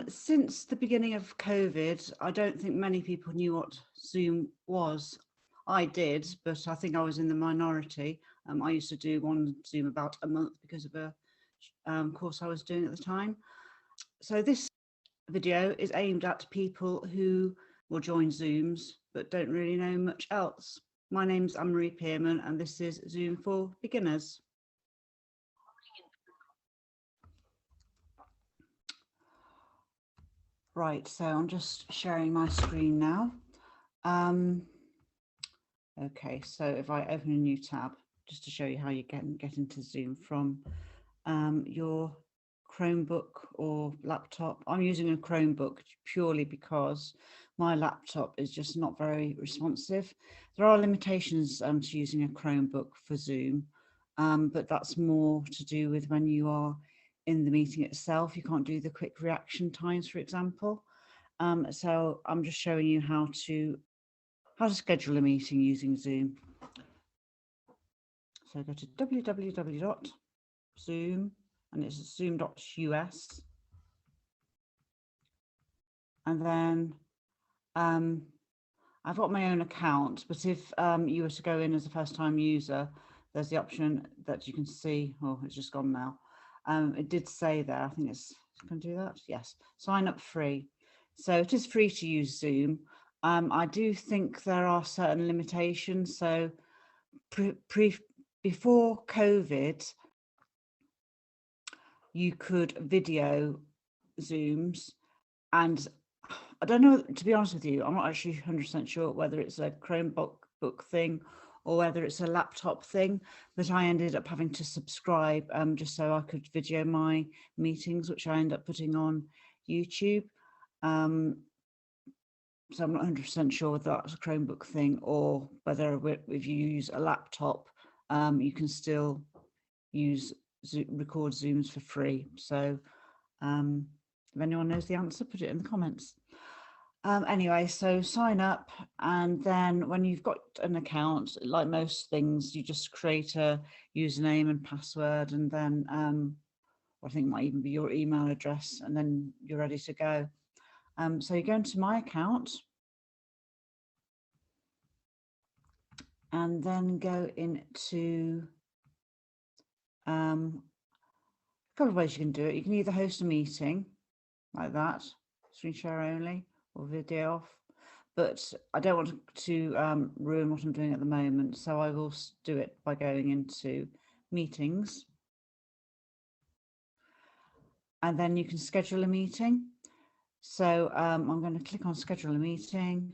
Since the beginning of COVID, I don't think many people knew what Zoom was. I did, but I think I was in the minority. I used to do one Zoom about a month because of a course I was doing at the time. So this video is aimed at people who will join Zooms but don't really know much else. My name's Anne-Marie Pearman and this is Zoom for Beginners. Right, so I'm just sharing my screen now. Okay, so if I open a new tab, just to show you how you get into Zoom from your Chromebook or laptop. I'm using a Chromebook purely because my laptop is just not very responsive. There are limitations to using a Chromebook for Zoom, but that's more to do with when you are in the meeting itself. You can't do the quick reaction times, for example. So I'm just showing you how to schedule a meeting using Zoom. So go to www.zoom and it's zoom.us. And then I've got my own account, but if you were to go in as a first-time user, there's the option that you can see, oh, it's just gone now. It did say there, I think it's, can I do that? Yes, sign up free. So it is free to use Zoom. I do think there are certain limitations. So before COVID, you could video Zooms, and I don't know, to be honest with you, I'm not actually 100% sure whether it's a Chromebook thing or whether it's a laptop thing, but I ended up having to subscribe just so I could video my meetings, which I end up putting on YouTube. So I'm not 100% sure whether that's a Chromebook thing or whether if you use a laptop, you can still use record Zooms for free. So if anyone knows the answer, put it in the comments. Anyway, so sign up, and then when you've got an account, like most things, you just create a username and password, and then I think it might even be your email address, and then you're ready to go. So you go into my account and then go into a couple of ways you can do it. You can either host a meeting like that, screen share only, or video off, but I don't want to ruin what I'm doing at the moment, so I will do it by going into meetings, and then you can schedule a meeting. So I'm going to click on schedule a meeting.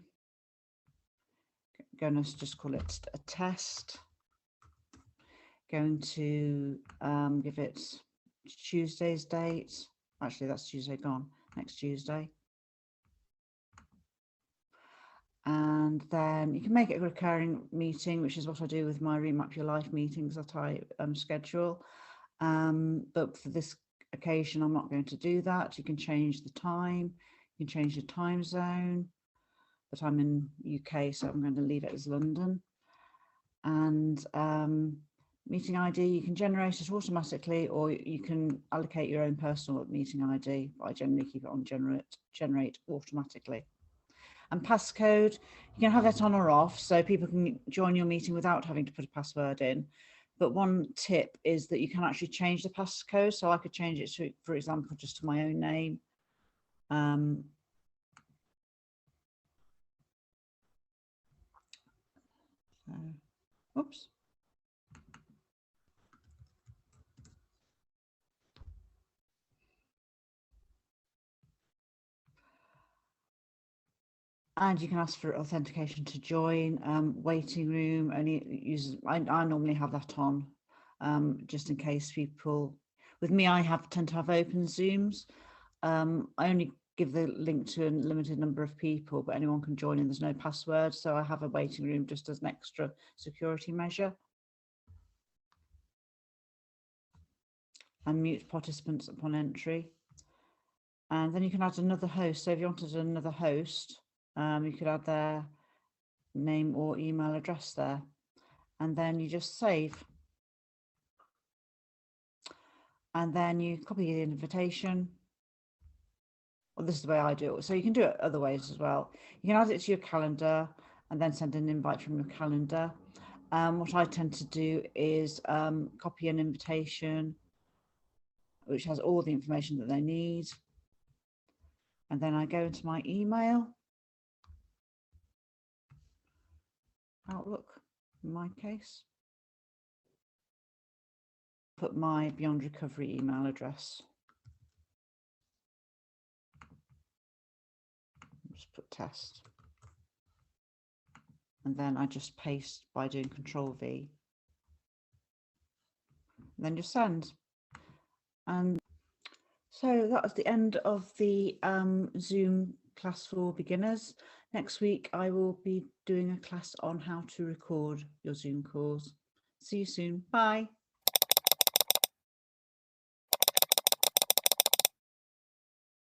Going to just call it a test. Going to give it Tuesday's date. Actually, that's Tuesday gone. Next Tuesday. And then you can make it a recurring meeting, which is what I do with my Remap Your Life meetings that I schedule. But for this occasion, I'm not going to do that. You can change the time, you can change the time zone, but I'm in UK, so I'm going to leave it as London. And meeting ID, you can generate it automatically, or you can allocate your own personal meeting ID. I generally keep it on generate automatically. And passcode, you can have that on or off, so people can join your meeting without having to put a password in. But one tip is that you can actually change the passcode. So I could change it to, for example, just to my own name. Oops. And you can ask for authentication to join. Waiting room only uses, I normally have that on just in case people, with me, I tend to have open Zooms. I only give the link to a limited number of people, but anyone can join and there's no password. So I have a waiting room just as an extra security measure. And mute participants upon entry. And then you can add another host. So if you wanted another host, you could add their name or email address there, and then you just save. And then you copy the invitation Well, this is the way I do it. So you can do it other ways as well. You can add it to your calendar and then send an invite from your calendar. What I tend to do is copy an invitation, which has all the information that they need. And then I go into my email, Outlook, in my case, put my Beyond Recovery email address. Just put test. And then I just paste by doing Control V. And then just send. And so that was the end of the Zoom class for beginners. Next week, I will be doing a class on how to record your Zoom calls. See you soon. Bye.